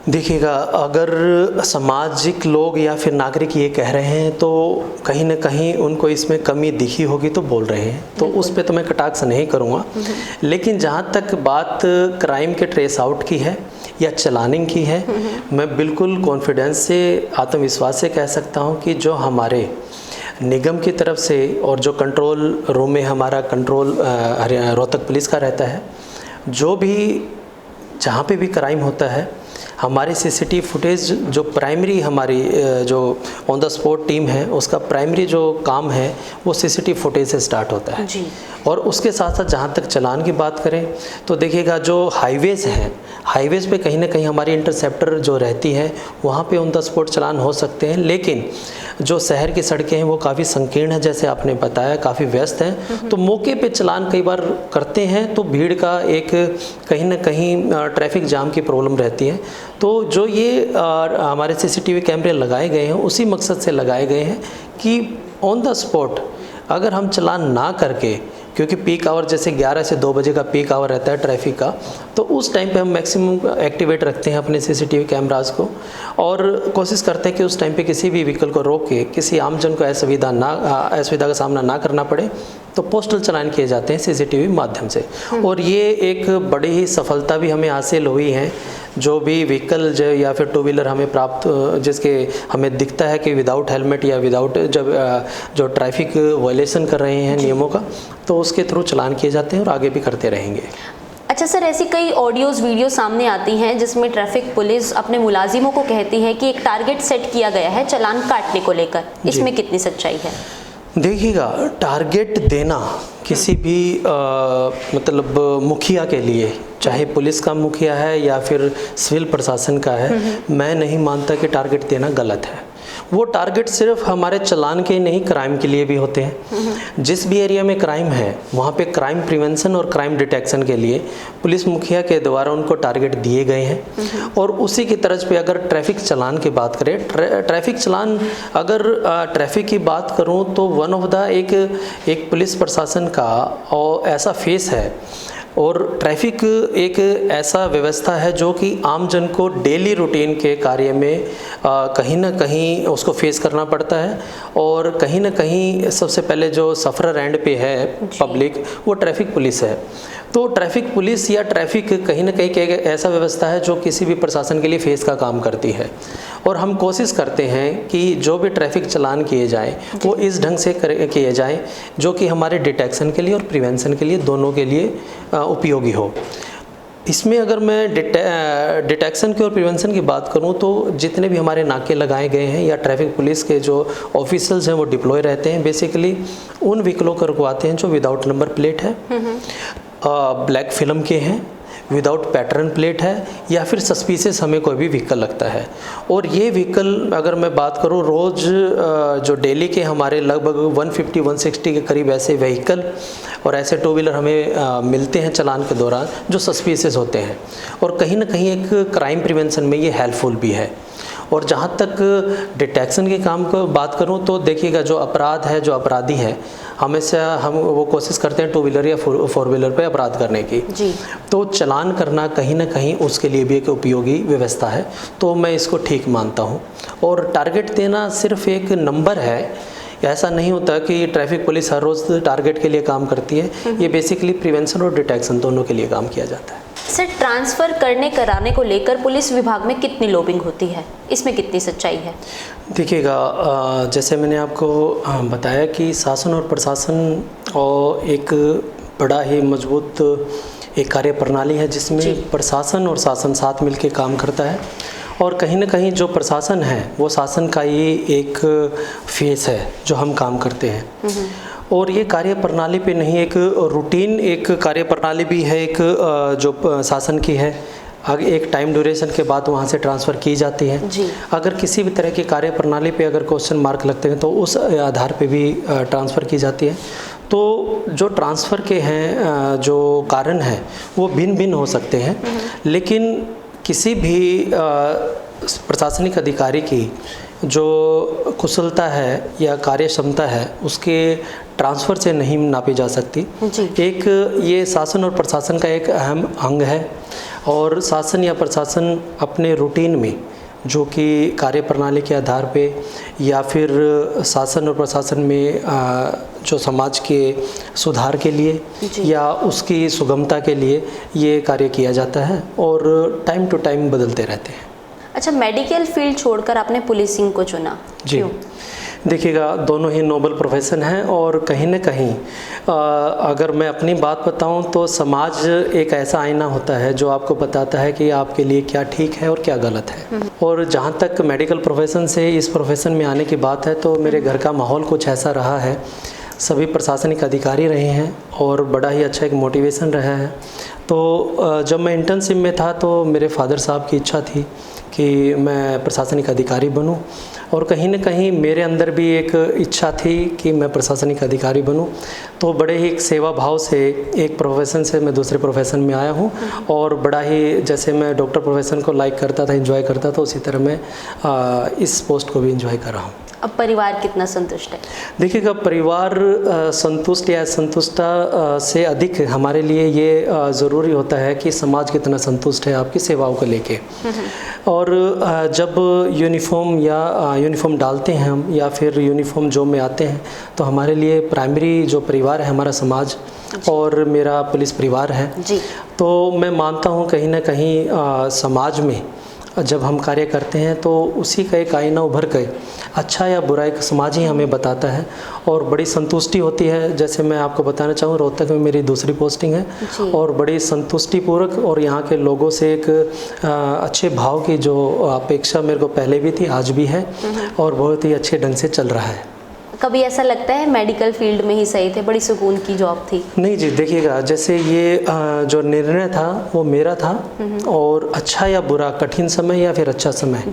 देखिएगा, अगर सामाजिक लोग या फिर नागरिक ये कह रहे हैं तो कहीं ना कहीं उनको इसमें कमी दिखी होगी तो बोल रहे हैं, तो उस पे तो मैं कटाक्ष नहीं करूँगा। लेकिन जहाँ तक बात क्राइम के ट्रेस आउट की है या चलानिंग की है, मैं बिल्कुल कॉन्फिडेंस से, आत्मविश्वास से कह सकता हूँ कि जो हमारे निगम की तरफ से और जो कंट्रोल रूम में हमारा कंट्रोल रोहतक पुलिस का रहता है, जो भी जहाँ पे भी क्राइम होता है हमारी CCTV फुटेज जो प्राइमरी हमारी जो ऑन द स्पॉट टीम है उसका प्राइमरी जो काम है वो CCTV फुटेज से स्टार्ट होता है जी। और उसके साथ साथ जहाँ तक चालान की बात करें तो देखिएगा जो हाईवेज़ हैं, हाईवेज़ पे कहीं ना कहीं हमारी इंटरसेप्टर जो रहती है वहाँ पे ऑन द स्पॉट चालान हो सकते हैं। लेकिन जो शहर की सड़कें हैं वो काफ़ी संकीर्ण है, जैसे आपने बताया, काफ़ी व्यस्त हैं, तो मौके पे चालान कई बार करते हैं तो भीड़ का एक कहीं ना कहीं ट्रैफिक जाम की प्रॉब्लम रहती है। तो जो ये हमारे CCTV कैमरे लगाए गए हैं उसी मकसद से लगाए गए हैं कि ऑन द स्पॉट अगर हम चालान ना करके क्योंकि पीक आवर जैसे 11 से 2 बजे का पीक आवर रहता है ट्रैफिक का, तो उस टाइम पे हम मैक्सिमम एक्टिवेट रखते हैं अपने सीसीटीवी कैमरास को और कोशिश करते हैं कि उस टाइम पे किसी भी व्हीकल को रोक के किसी आमजन को असुविधा का सामना ना करना पड़े, तो पोस्टल चलान किए जाते हैं सीसीटीवी माध्यम से। और ये एक बड़ी ही सफलता भी हमें हासिल हुई है। जो भी व्हीकल जो या फिर टू व्हीलर हमें प्राप्त जिसके हमें दिखता है कि विदाउट हेलमेट या विदाउट जो ट्रैफिक वायलेशन कर रहे हैं नियमों का, तो उसके थ्रू चलान किए जाते हैं और आगे भी करते रहेंगे। अच्छा सर, ऐसी कई ऑडियोज़ वीडियो सामने आती हैं जिसमें ट्रैफिक पुलिस अपने मुलाजिमों को कहती है कि एक टारगेट सेट किया गया है चालान काटने को लेकर, इसमें कितनी सच्चाई है? देखिएगा, टारगेट देना किसी भी मतलब मुखिया के लिए, चाहे पुलिस का मुखिया है या फिर सिविल प्रशासन का है, मैं नहीं मानता कि टारगेट देना गलत है। वो टारगेट सिर्फ हमारे चालान के नहीं, क्राइम के लिए भी होते हैं। जिस भी एरिया में क्राइम है वहाँ पे क्राइम प्रिवेंशन और क्राइम डिटेक्शन के लिए पुलिस मुखिया के द्वारा उनको टारगेट दिए गए हैं। और उसी की तर्ज पे अगर ट्रैफिक चालान की बात करें, ट्रैफिक चालान अगर ट्रैफिक की बात करूँ तो वन ऑफ द एक पुलिस प्रशासन का और ऐसा फेस है, और ट्रैफिक एक ऐसा व्यवस्था है जो कि आम जन को डेली रूटीन के कार्य में कहीं ना कहीं उसको फेस करना पड़ता है। और कहीं ना कहीं सबसे पहले जो सफ़रर एंड पे है पब्लिक, वो ट्रैफिक पुलिस है। तो ट्रैफिक पुलिस या ट्रैफिक कहीं ना कहीं एक ऐसा व्यवस्था है जो किसी भी प्रशासन के लिए फेस का काम करती है। और हम कोशिश करते हैं कि जो भी ट्रैफिक चालान किए जाएँ वो इस ढंग से किए जाएँ जो कि हमारे डिटेक्शन के लिए और प्रिवेंशन के लिए, दोनों के लिए उपयोगी हो। इसमें अगर मैं डिटेक्शन की और प्रिवेंशन की बात करूं तो जितने भी हमारे नाके लगाए गए हैं या ट्रैफिक पुलिस के जो ऑफिसर्स हैं वो डिप्लॉय रहते हैं, बेसिकली उन व्हीकलों को रुकवाते हैं जो विदाउट नंबर प्लेट है, ब्लैक फिल्म के हैं, विदाउट पैटर्न प्लेट है, या फिर सस्पिशियस हमें कोई भी व्हीकल लगता है। और ये व्हीकल अगर मैं बात करूँ रोज़ जो डेली के हमारे लगभग 150-160 के करीब ऐसे व्हीकल और ऐसे टू व्हीलर हमें मिलते हैं चालान के दौरान जो सस्पिशियस होते हैं, और कहीं ना कहीं एक क्राइम प्रिवेंशन में ये हेल्पफुल भी है। और जहाँ तक डिटेक्शन के काम को बात करूँ तो देखिएगा, जो अपराध है, जो अपराधी है, हमेशा हम वो कोशिश करते हैं टू व्हीलर या फोर व्हीलर पे अपराध करने की जी। तो चालान करना कहीं ना कहीं उसके लिए भी एक उपयोगी व्यवस्था है, तो मैं इसको ठीक मानता हूँ। और टारगेट देना सिर्फ एक नंबर है, ऐसा नहीं होता कि ट्रैफिक पुलिस हर रोज़ टारगेट के लिए काम करती है। ये बेसिकली प्रिवेंशन और डिटेक्शन दोनों के लिए काम किया जाता है। सर, ट्रांसफ़र करने कराने को लेकर पुलिस विभाग में कितनी लॉबिंग होती है, इसमें कितनी सच्चाई है? देखिएगा, जैसे मैंने आपको बताया कि शासन और प्रशासन और एक बड़ा ही मजबूत एक कार्य प्रणाली है जिसमें प्रशासन और शासन साथ मिलकर काम करता है। और कहीं ना कहीं जो प्रशासन है वो शासन का ही एक फेस है जो हम काम करते हैं। और ये कार्य प्रणाली पे नहीं, एक रूटीन एक कार्य प्रणाली भी है, एक जो शासन की है, आगे एक टाइम ड्यूरेशन के बाद वहाँ से ट्रांसफ़र की जाती है जी। अगर किसी भी तरह की कार्य प्रणाली पे अगर क्वेश्चन मार्क लगते हैं तो उस आधार पे भी ट्रांसफ़र की जाती है। तो जो ट्रांसफ़र के हैं जो कारण हैं वो भिन्न भिन्न हो सकते हैं, लेकिन किसी भी प्रशासनिक अधिकारी की जो कुशलता है या कार्य क्षमता है उसके ट्रांसफ़र से नहीं नापी जा सकती जी। एक ये शासन और प्रशासन का एक अहम अंग है, और शासन या प्रशासन अपने रूटीन में जो कि कार्य प्रणाली के आधार पे या फिर शासन और प्रशासन में जो समाज के सुधार के लिए या उसकी सुगमता के लिए ये कार्य किया जाता है और टाइम टू टाइम बदलते रहते हैं। अच्छा, मेडिकल फील्ड छोड़कर आपने पुलिसिंग को चुना, जी क्यों? देखिएगा, दोनों ही नोबल प्रोफेशन हैं, और कहीं ना कहीं अगर मैं अपनी बात बताऊं तो समाज एक ऐसा आईना होता है जो आपको बताता है कि आपके लिए क्या ठीक है और क्या गलत है। और जहां तक मेडिकल प्रोफेशन से इस प्रोफेशन में आने की बात है तो मेरे घर का माहौल कुछ ऐसा रहा है, सभी प्रशासनिक अधिकारी रहे हैं और बड़ा ही अच्छा एक मोटिवेशन रहा है। तो जब मैं इंटर्नशिप में था तो मेरे फादर साहब की इच्छा थी कि मैं प्रशासनिक अधिकारी बनूं, और कहीं ना कहीं मेरे अंदर भी एक इच्छा थी कि मैं प्रशासनिक अधिकारी बनूं। तो बड़े ही एक सेवा भाव से एक प्रोफेशन से मैं दूसरे प्रोफेशन में आया हूं, और बड़ा ही जैसे मैं डॉक्टर प्रोफेशन को लाइक करता था, एंजॉय करता था, उसी तरह मैं इस पोस्ट को भी एंजॉय कर रहा हूं। अब परिवार कितना संतुष्ट है? देखिएगा, परिवार संतुष्ट या असंतुष्टता से अधिक हमारे लिए ये ज़रूरी होता है कि समाज कितना संतुष्ट है आपकी सेवाओं को लेके। और जब यूनिफॉर्म डालते हैं हम या फिर यूनिफॉर्म जॉब में आते हैं तो हमारे लिए प्राइमरी जो परिवार है हमारा समाज और मेरा पुलिस परिवार है जी। तो मैं मानता हूँ कहीं ना कहीं समाज में जब हम कार्य करते हैं तो उसी का एक आईना उभर के अच्छा या बुरा एक समाज ही हमें बताता है और बड़ी संतुष्टि होती है। जैसे मैं आपको बताना चाहूँ, रोहतक में मेरी दूसरी पोस्टिंग है और बड़ी संतुष्टिपूर्वक और यहाँ के लोगों से एक अच्छे भाव की जो अपेक्षा मेरे को पहले भी थी आज भी है और बहुत ही अच्छे ढंग से चल रहा है। कभी ऐसा लगता है मेडिकल फील्ड में ही सही थे, बड़ी सुकून की जॉब थी? नहीं जी, देखिएगा, जैसे ये जो निर्णय था वो मेरा था और अच्छा या बुरा, कठिन समय या फिर अच्छा समय,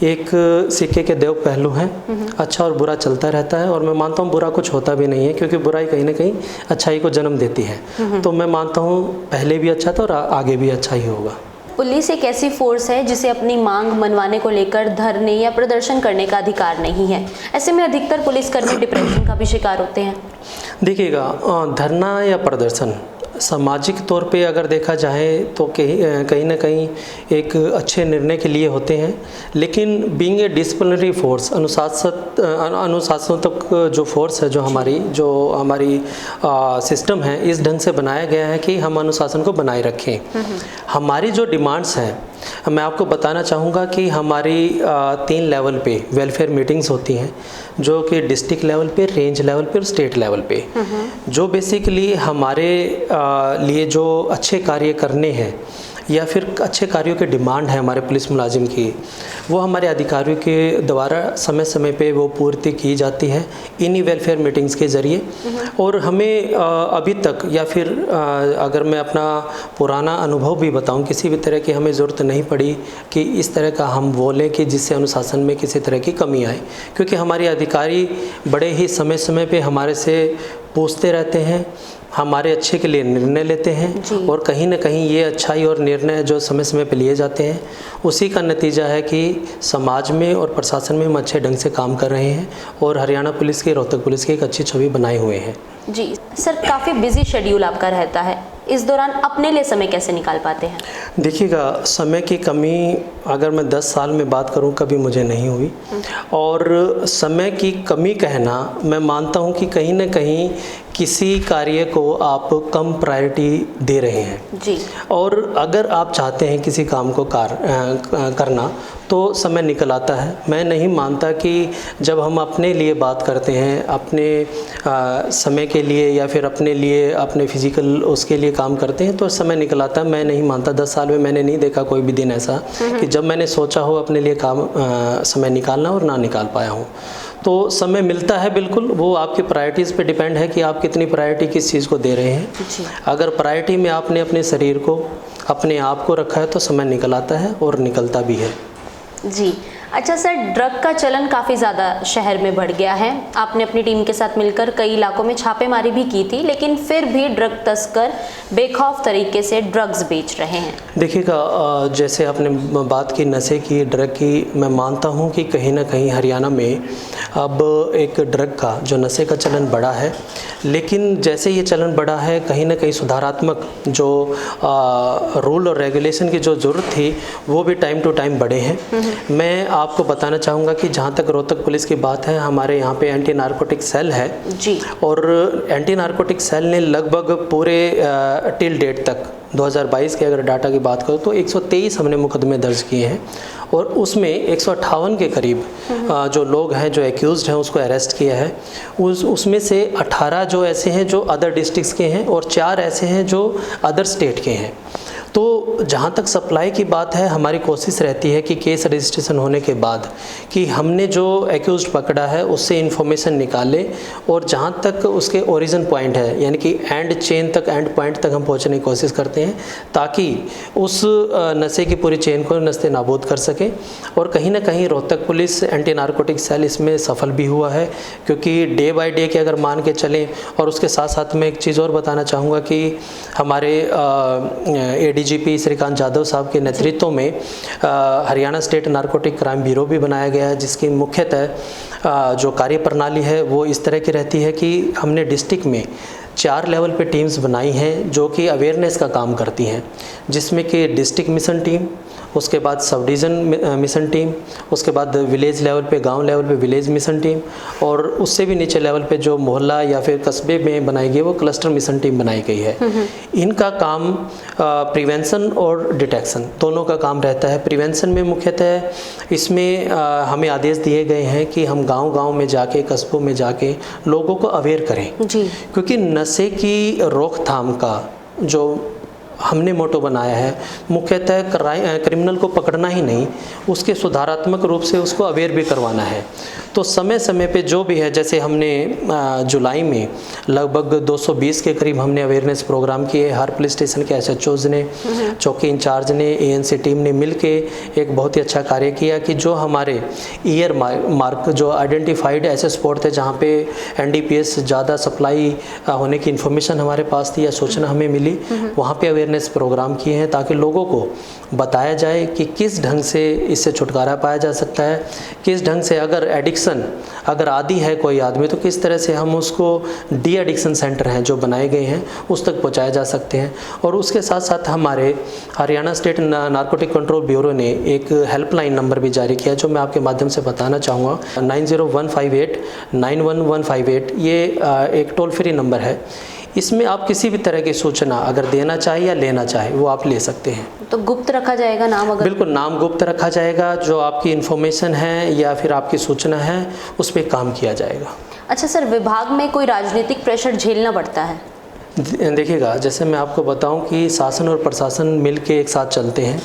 एक सिक्के के दो पहलू हैं। अच्छा और बुरा चलता रहता है और मैं मानता हूँ बुरा कुछ होता भी नहीं है क्योंकि बुराई कहीं ना कहीं अच्छाई को जन्म देती है। तो मैं मानता हूँ पहले भी अच्छा था और आगे भी अच्छा ही होगा। पुलिस एक ऐसी फोर्स है जिसे अपनी मांग मनवाने को लेकर धरने या प्रदर्शन करने का अधिकार नहीं है। ऐसे में अधिकतर पुलिसकर्मी डिप्रेशन का भी शिकार होते हैं। देखिएगा, धरना या प्रदर्शन सामाजिक तौर पे अगर देखा जाए तो कहीं ना कहीं एक अच्छे निर्णय के लिए होते हैं, लेकिन बीइंग ए डिसिप्लिनरी फोर्स, अनुशासनात्मक जो फोर्स है, जो हमारी सिस्टम है, इस ढंग से बनाया गया है कि हम अनुशासन को बनाए रखें। हमारी जो डिमांड्स हैं, मैं आपको बताना चाहूँगा कि हमारी 3 लेवल पे वेलफेयर मीटिंग्स होती हैं, जो कि डिस्ट्रिक्ट लेवल पे, रेंज लेवल पे और स्टेट लेवल पे, जो बेसिकली हमारे लिए जो अच्छे कार्य करने हैं या फिर अच्छे कार्यों की डिमांड है हमारे पुलिस मुलाजिम की, वो हमारे अधिकारियों के द्वारा समय समय पे वो पूर्ति की जाती है इन्हीं वेलफेयर मीटिंग्स के ज़रिए। और हमें अभी तक या फिर अगर मैं अपना पुराना अनुभव भी बताऊं, किसी भी तरह की हमें ज़रूरत नहीं पड़ी कि इस तरह का हम बोलें कि जिससे अनुशासन में किसी तरह की कमी आए, क्योंकि हमारे अधिकारी बड़े ही समय समय पे हमारे से पूछते रहते हैं, हमारे अच्छे के लिए निर्णय लेते हैं और कहीं ना कहीं ये अच्छाई और निर्णय जो समय समय पे लिए जाते हैं उसी का नतीजा है कि समाज में और प्रशासन में हम अच्छे ढंग से काम कर रहे हैं और हरियाणा पुलिस की, रोहतक पुलिस की एक अच्छी छवि बनाए हुए हैं। जी सर, काफ़ी बिजी शेड्यूल आपका रहता है, इस दौरान अपने लिए समय कैसे निकाल पाते हैं? देखिएगा, समय की कमी अगर मैं 10 साल में बात करूं कभी मुझे नहीं हुई और समय की कमी कहना, मैं मानता हूं कि कहीं ना कहीं किसी कार्य को आप कम प्रायोरिटी दे रहे हैं जी। और अगर आप चाहते हैं किसी काम को करना तो समय निकल आता है। मैं नहीं मानता कि जब हम अपने लिए बात करते हैं, अपने समय के लिए या फिर अपने लिए अपने फिजिकल उसके लिए काम करते हैं तो समय निकल आता है। मैं नहीं मानता, 10 साल में मैंने नहीं देखा कोई भी दिन ऐसा कि जब मैंने सोचा हो अपने लिए समय निकालना और ना निकाल पाया हूँ। तो समय मिलता है बिल्कुल, वो आपकी प्रायोरिटीज़ पे डिपेंड है कि आप कितनी प्रायोरिटी किस चीज़ को दे रहे हैं। अगर प्रायोरिटी में आपने अपने शरीर को, अपने आप को रखा है तो समय निकल आता है और निकलता भी है जी। अच्छा सर, ड्रग का चलन काफ़ी ज़्यादा शहर में बढ़ गया है। आपने अपनी टीम के साथ मिलकर कई इलाकों में छापेमारी भी की थी, लेकिन फिर भी ड्रग तस्कर बेखौफ तरीके से ड्रग्स बेच रहे हैं। देखिएगा, जैसे आपने बात की नशे की, ड्रग की, मैं मानता हूं कि कहीं ना कहीं हरियाणा में अब एक ड्रग का जो नशे का चलन बढ़ा है, लेकिन जैसे ये चलन बढ़ा है कहीं ना कहीं सुधारात्मक जो रूल और रेगुलेशन की जो ज़रूरत थी वो भी टाइम टू टाइम बढ़े हैं। मैं आपको बताना चाहूँगा कि जहाँ तक रोहतक पुलिस की बात है, हमारे यहाँ पे एंटी नारकोटिक सेल है जी। और एंटी नारकोटिक सेल ने लगभग पूरे टिल डेट तक 2022 के अगर डाटा की बात करो तो 123 हमने मुकदमे दर्ज किए हैं और उसमें 158 के करीब जो लोग हैं, जो एक्यूज्ड हैं, उसको अरेस्ट किया है। उसमें से 18 जो ऐसे हैं जो अदर डिस्ट्रिक्ट्स के हैं और 4 ऐसे हैं जो अदर स्टेट के हैं। तो जहाँ तक सप्लाई की बात है, हमारी कोशिश रहती है कि केस रजिस्ट्रेशन होने के बाद कि हमने जो एक्यूज्ड पकड़ा है उससे इन्फॉर्मेशन निकाले और जहाँ तक उसके ओरिजिन पॉइंट है, यानी कि एंड चेन तक, एंड पॉइंट तक हम पहुँचने की कोशिश करते हैं ताकि उस नशे की पूरी चेन को नस्ते नाबूद कर सके। और कहीं ना कहीं Rohtak police anti narcotic cell इसमें सफल भी हुआ है, क्योंकि डे बाय डे के अगर मान के चलें। और उसके साथ साथ मैं एक चीज़ और बताना चाहूँगा कि हमारे ADGP श्रीकांत जाधव साहब के नेतृत्व में Haryana state narcotic crime bureau भी बनाया गया है, जिसकी मुख्यतः जो कार्यप्रणाली है वो इस तरह की रहती है कि हमने डिस्ट्रिक्ट में 4 लेवल पे टीम्स बनाई हैं जो कि अवेयरनेस का काम करती हैं, जिसमें कि डिस्ट्रिक्ट मिशन टीम, उसके बाद सब डिवीज़न मिशन टीम, उसके बाद विलेज लेवल पे, गांव लेवल पे विलेज मिशन टीम, और उससे भी नीचे लेवल पे जो मोहल्ला या फिर कस्बे में बनाई गई वो क्लस्टर मिशन टीम बनाई गई है। इनका काम प्रिवेंशन और डिटेक्शन दोनों का काम रहता है। प्रिवेंशन में मुख्यतः इसमें हमें आदेश दिए गए हैं कि हम गांव-गांव में जाके, कस्बों में जाके लोगों को अवेयर करें जी, क्योंकि नशे की रोकथाम का जो हमने मोटो बनाया है मुख्यतः क्रिमिनल को पकड़ना ही नहीं, उसके सुधारात्मक रूप से उसको अवेयर भी करवाना है। तो समय समय पे जो भी है, जैसे हमने जुलाई में लगभग 220 के करीब हमने अवेयरनेस प्रोग्राम किए। हर पुलिस स्टेशन के SHOs ने, चौकी इंचार्ज ने, ANC टीम ने मिलके एक बहुत ही अच्छा कार्य किया कि जो हमारे ईयर मार्क जो आइडेंटिफाइड ऐसे स्पॉट थे जहाँ पे NDPS ज़्यादा सप्लाई होने की इन्फॉर्मेशन हमारे पास थी या सूचना हमें मिली, वहाँ पे अवेयरनेस प्रोग्राम किए हैं ताकि लोगों को बताया जाए कि किस ढंग से इससे छुटकारा पाया जा सकता है, किस ढंग से अगर आदी है कोई आदमी तो किस तरह से हम उसको डी एडिक्शन सेंटर हैं जो बनाए गए हैं उस तक पहुंचाए जा सकते हैं। और उसके साथ साथ हमारे Haryana state narcotic control bureau ने एक हेल्पलाइन नंबर भी जारी किया जो मैं आपके माध्यम से बताना चाहूँगा। 90158 91158 ये एक टोल फ्री नंबर है। इसमें आप किसी भी तरह की सूचना अगर देना चाहे या लेना चाहे वो आप ले सकते हैं। तो गुप्त रखा जाएगा नाम? अगर बिल्कुल, नाम गुप्त रखा जाएगा। जो आपकी इन्फॉर्मेशन है या फिर आपकी सूचना है उस पर काम किया जाएगा। अच्छा सर, विभाग में कोई राजनीतिक प्रेशर झेलना पड़ता है? देखिएगा, जैसे मैं आपको बताऊं कि शासन और प्रशासन मिल के एक साथ चलते हैं,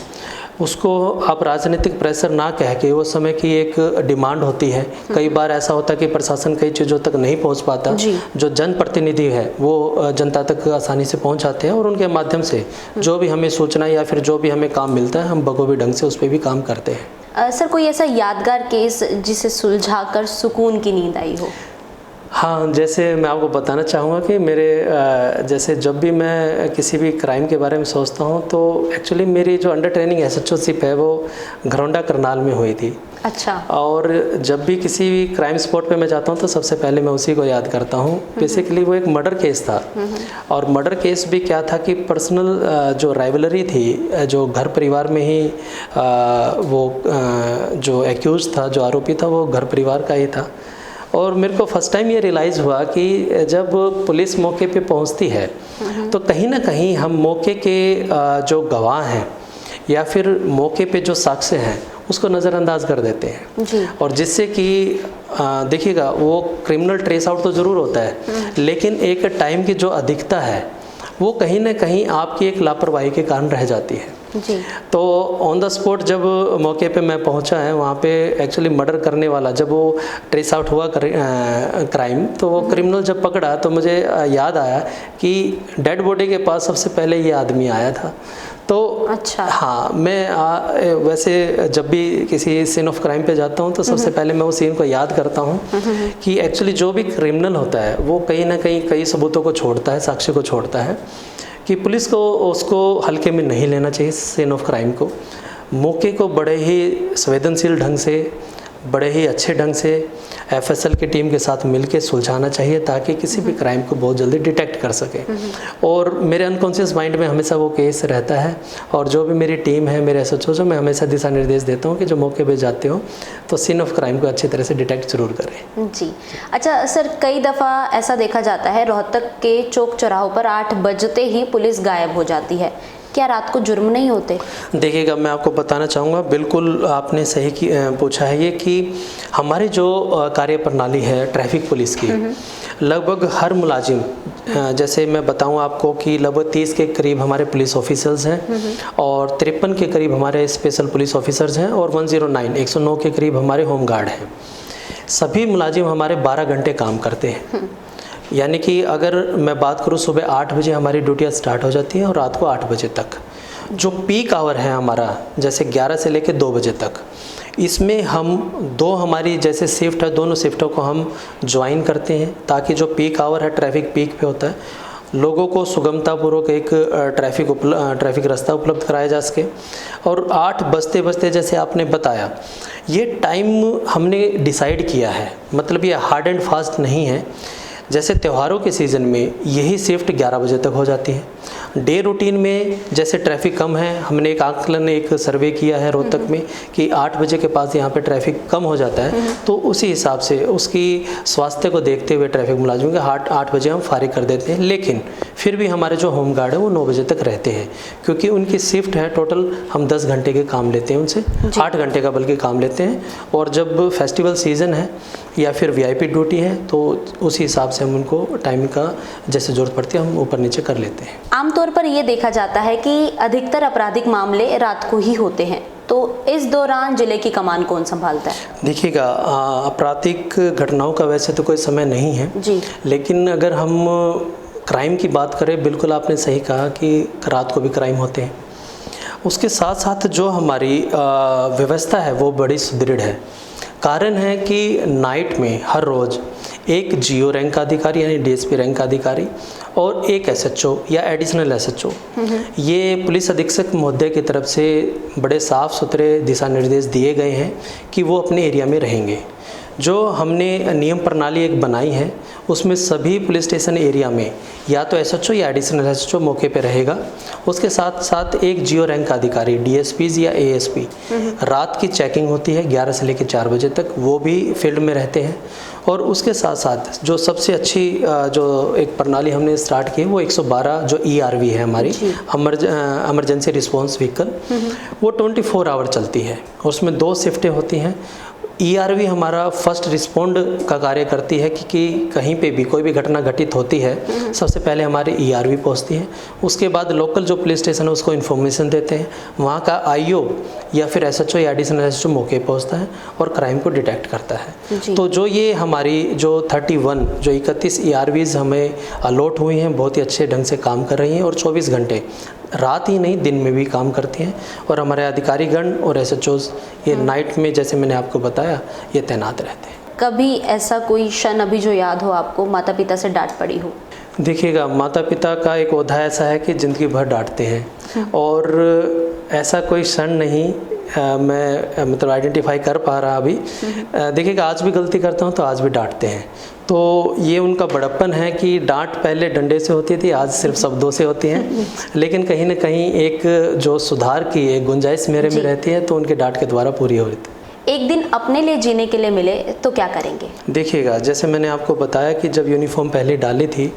उसको आप राजनीतिक प्रेशर ना कह के वो समय की एक डिमांड होती है। कई बार ऐसा होता है कि प्रशासन कई चीज़ों तक नहीं पहुंच पाता, जो जनप्रतिनिधि है वो जनता तक आसानी से पहुंच आते हैं और उनके माध्यम से जो भी हमें सूचना या फिर जो भी हमें काम मिलता है हम बखूबी ढंग से उस पर भी काम करते हैं। सर, कोई ऐसा यादगार केस जिसे सुलझा कर सुकून की नींद आई हो? हाँ, जैसे मैं आपको बताना चाहूँगा कि मेरे जैसे जब भी मैं किसी भी क्राइम के बारे में सोचता हूँ तो एक्चुअली मेरी जो अंडर ट्रेनिंग SHOशिप है वो घरौंडा करनाल में हुई थी। अच्छा। और जब भी किसी भी क्राइम स्पॉट पे मैं जाता हूँ तो सबसे पहले मैं उसी को याद करता हूँ। बेसिकली वो एक मर्डर केस था और मर्डर केस भी क्या था कि पर्सनल जो राइवलरी थी, जो घर परिवार में ही वो जो एक्यूज था, जो आरोपी था वो घर परिवार का ही था। और मेरे को फर्स्ट टाइम ये रियलाइज़ हुआ कि जब पुलिस मौके पे पहुंचती है तो कहीं ना कहीं हम मौके के जो गवाह हैं या फिर मौके पे जो साक्ष्य हैं उसको नज़रअंदाज कर देते हैं जी। और जिससे कि देखिएगा वो क्रिमिनल ट्रेस आउट तो ज़रूर होता है, लेकिन एक टाइम की जो अधिकता है वो कहीं ना कहीं आपकी एक लापरवाही के कारण रह जाती है जी। तो ऑन द स्पॉट जब मौके पे मैं पहुंचा है वहाँ पे एक्चुअली मर्डर करने वाला जब वो ट्रेस आउट हुआ क्राइम, तो वो क्रिमिनल जब पकड़ा तो मुझे याद आया कि डेड बॉडी के पास सबसे पहले ये आदमी आया था। तो अच्छा, हाँ, मैं वैसे जब भी किसी सीन ऑफ क्राइम पे जाता हूँ तो सबसे पहले मैं उस सीन को याद करता हूँ कि एक्चुअली जो भी क्रिमिनल होता है वो कहीं ना कहीं कई सबूतों को छोड़ता है, साक्ष्य को छोड़ता है, कि पुलिस को उसको हल्के में नहीं लेना चाहिए। सीन ऑफ क्राइम को, मौके को बड़े ही संवेदनशील ढंग से, बड़े ही अच्छे ढंग से FSL की टीम के साथ मिलके सुलझाना चाहिए ताकि किसी भी क्राइम को बहुत जल्दी डिटेक्ट कर सके। और मेरे अनकॉन्शियस माइंड में हमेशा वो केस रहता है और जो भी मेरी टीम है, मेरे SHO, मैं हमेशा दिशा निर्देश देता हूँ कि जो मौके पे जाते हो तो सीन ऑफ क्राइम को अच्छी तरह से डिटेक्ट जरूर करें जी। अच्छा सर, कई दफ़ा ऐसा देखा जाता है रोहतक के चौक चौराहों पर 8 बजते ही पुलिस गायब हो जाती है, क्या रात को जुर्म नहीं होते? देखिएगा, मैं आपको बताना चाहूँगा, बिल्कुल आपने सही पूछा है ये कि हमारी जो कार्यप्रणाली है ट्रैफिक पुलिस की, लगभग हर मुलाजिम, जैसे मैं बताऊं आपको कि लगभग 30 के करीब हमारे पुलिस ऑफिसर्स हैं और 53 के करीब हमारे स्पेशल पुलिस ऑफिसर्स हैं और 109 के करीब हमारे होमगार्ड हैं। सभी मुलाजिम हमारे 12 घंटे काम करते हैं। यानी कि अगर मैं बात करूं, सुबह 8 बजे हमारी ड्यूटियाँ स्टार्ट हो जाती हैं और रात को 8 बजे तक। जो पीक आवर है हमारा, जैसे 11 से लेकर 2 बजे तक, इसमें हम हमारी जैसे शिफ्ट है, दोनों शिफ्टों को हम ज्वाइन करते हैं ताकि जो पीक आवर है, ट्रैफिक पीक पे होता है, लोगों को सुगमतापूर्वक एक ट्रैफिक रास्ता उपलब्ध कराया जा सके। और 8 बजते बजते जैसे आपने बताया, ये टाइम हमने डिसाइड किया है, मतलब ये हार्ड एंड फास्ट नहीं है। जैसे त्योहारों के सीज़न में यही शिफ्ट 11 बजे तक हो जाती है। डे रूटीन में जैसे ट्रैफिक कम है, हमने एक आंकलन, एक सर्वे किया है रोहतक में कि 8 बजे के पास यहाँ पे ट्रैफिक कम हो जाता है, तो उसी हिसाब से उसकी स्वास्थ्य को देखते हुए ट्रैफिक मुलाजिमों के 8 बजे हम फारिग कर देते हैं। लेकिन फिर भी हमारे जो होम गार्ड है वो 9 बजे तक रहते हैं, क्योंकि उनकी शिफ्ट है। टोटल हम 10 घंटे के काम लेते हैं उनसे, 8 घंटे का बल्कि काम लेते हैं। और जब फेस्टिवल सीज़न है या फिर वीआईपी ड्यूटी है तो उसी हिसाब से हम उनको टाइमिंग का जैसे ज़रूरत पड़ती है हम ऊपर नीचे कर लेते हैं। आमतौर पर ये देखा जाता है कि अधिकतर आपराधिक मामले रात को ही होते हैं, तो इस दौरान जिले की कमान कौन संभालता है? देखिएगा, आपराधिक घटनाओं का वैसे तो कोई समय नहीं है जी, लेकिन अगर हम क्राइम की बात करें, बिल्कुल आपने सही कहा कि रात को भी क्राइम होते हैं। उसके साथ साथ जो हमारी व्यवस्था है वो बड़ी सुदृढ़ है। कारण है कि नाइट में हर रोज़ एक जीओ रैंक का अधिकारी यानी डीएसपी रैंक का अधिकारी और एक एसएचओ या एडिशनल एसएचओ, ये पुलिस अधीक्षक महोदय की तरफ से बड़े साफ़ सुथरे दिशा निर्देश दिए गए हैं कि वो अपने एरिया में रहेंगे। जो हमने नियम प्रणाली एक बनाई है उसमें सभी पुलिस स्टेशन एरिया में या तो एसएचओ या एडिशनल एसएचओ मौके पे रहेगा। उसके साथ साथ एक जीओ रैंक का अधिकारी डीएसपीज या एएसपी, रात की चेकिंग होती है 11 से लेकर 4 बजे तक, वो भी फील्ड में रहते हैं। और उसके साथ साथ जो सबसे अच्छी जो एक प्रणाली हमने स्टार्ट की है वो 112 जो ईआरवी है हमारी, इमरजेंसी रिस्पॉन्स व्हीकल, वो 24 आवर चलती है। उसमें 2 शिफ्टें होती हैं। ईआरवी हमारा फर्स्ट रिस्पॉन्ड का कार्य करती है कि कहीं पे भी कोई भी घटना घटित होती है, सबसे पहले हमारी ईआरवी पहुंचती है। उसके बाद लोकल जो पुलिस स्टेशन है उसको इन्फॉर्मेशन देते हैं, वहाँ का आईओ या फिर एसएचओ या एडिशनल एसएचओ मौके पहुंचता है और क्राइम को डिटेक्ट करता है। तो जो ये हमारी जो 31 ईआरवीज हमें अलॉट हुई हैं, बहुत ही अच्छे ढंग से काम कर रही हैं और 24 घंटे रात ही नहीं दिन में भी काम करती हैं। और हमारे अधिकारीगण और एसएचओज ये नाइट में, जैसे मैंने आपको बताया, ये तैनात रहते हैं। कभी ऐसा कोई क्षण अभी जो याद हो आपको, माता पिता से डांट पड़ी हो? देखिएगा, माता पिता का एक ओहदा ऐसा है कि ज़िंदगी भर डांटते हैं और ऐसा कोई क्षण नहीं मैं मतलब आइडेंटिफाई कर पा रहा अभी। देखिएगा, आज भी गलती करता हूँ तो आज भी डांटते हैं, तो ये उनका बड़प्पन है कि डांट पहले डंडे से होती थी, आज सिर्फ शब्दों से होती हैं। लेकिन कहीं ना कहीं एक जो सुधार की एक गुंजाइश मेरे में रहती है, तो उनके डांट के द्वारा पूरी हो रही थी। एक दिन अपने लिए जीने के लिए मिले तो क्या करेंगे? देखिएगा, जैसे मैंने आपको बताया कि जब यूनिफॉर्म पहले डाली थी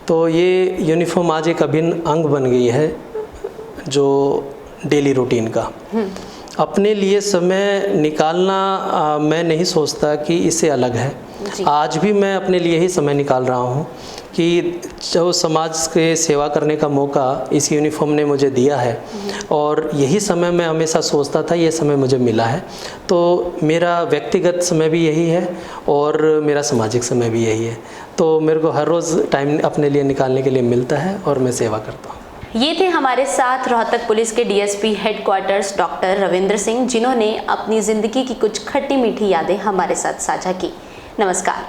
तो ये यूनिफॉर्म आज एक अभिन्न अंग बन गई है जो डेली रूटीन का। अपने लिए समय निकालना मैं नहीं सोचता कि इससे अलग है। आज भी मैं अपने लिए ही समय निकाल रहा हूँ कि जो समाज के सेवा करने का मौका इस यूनिफॉर्म ने मुझे दिया है और यही समय मैं हमेशा सोचता था ये समय मुझे मिला है। तो मेरा व्यक्तिगत समय भी यही है और मेरा सामाजिक समय भी यही है। तो मेरे को हर रोज़ टाइम अपने लिए निकालने के लिए मिलता है और मैं सेवा करता हूँ। ये थे हमारे साथ रोहतक पुलिस के DSP headquarters doctor Ravindra Singh, जिन्होंने अपनी ज़िंदगी की कुछ खट्टी मीठी यादें हमारे साथ साझा की। नमस्कार।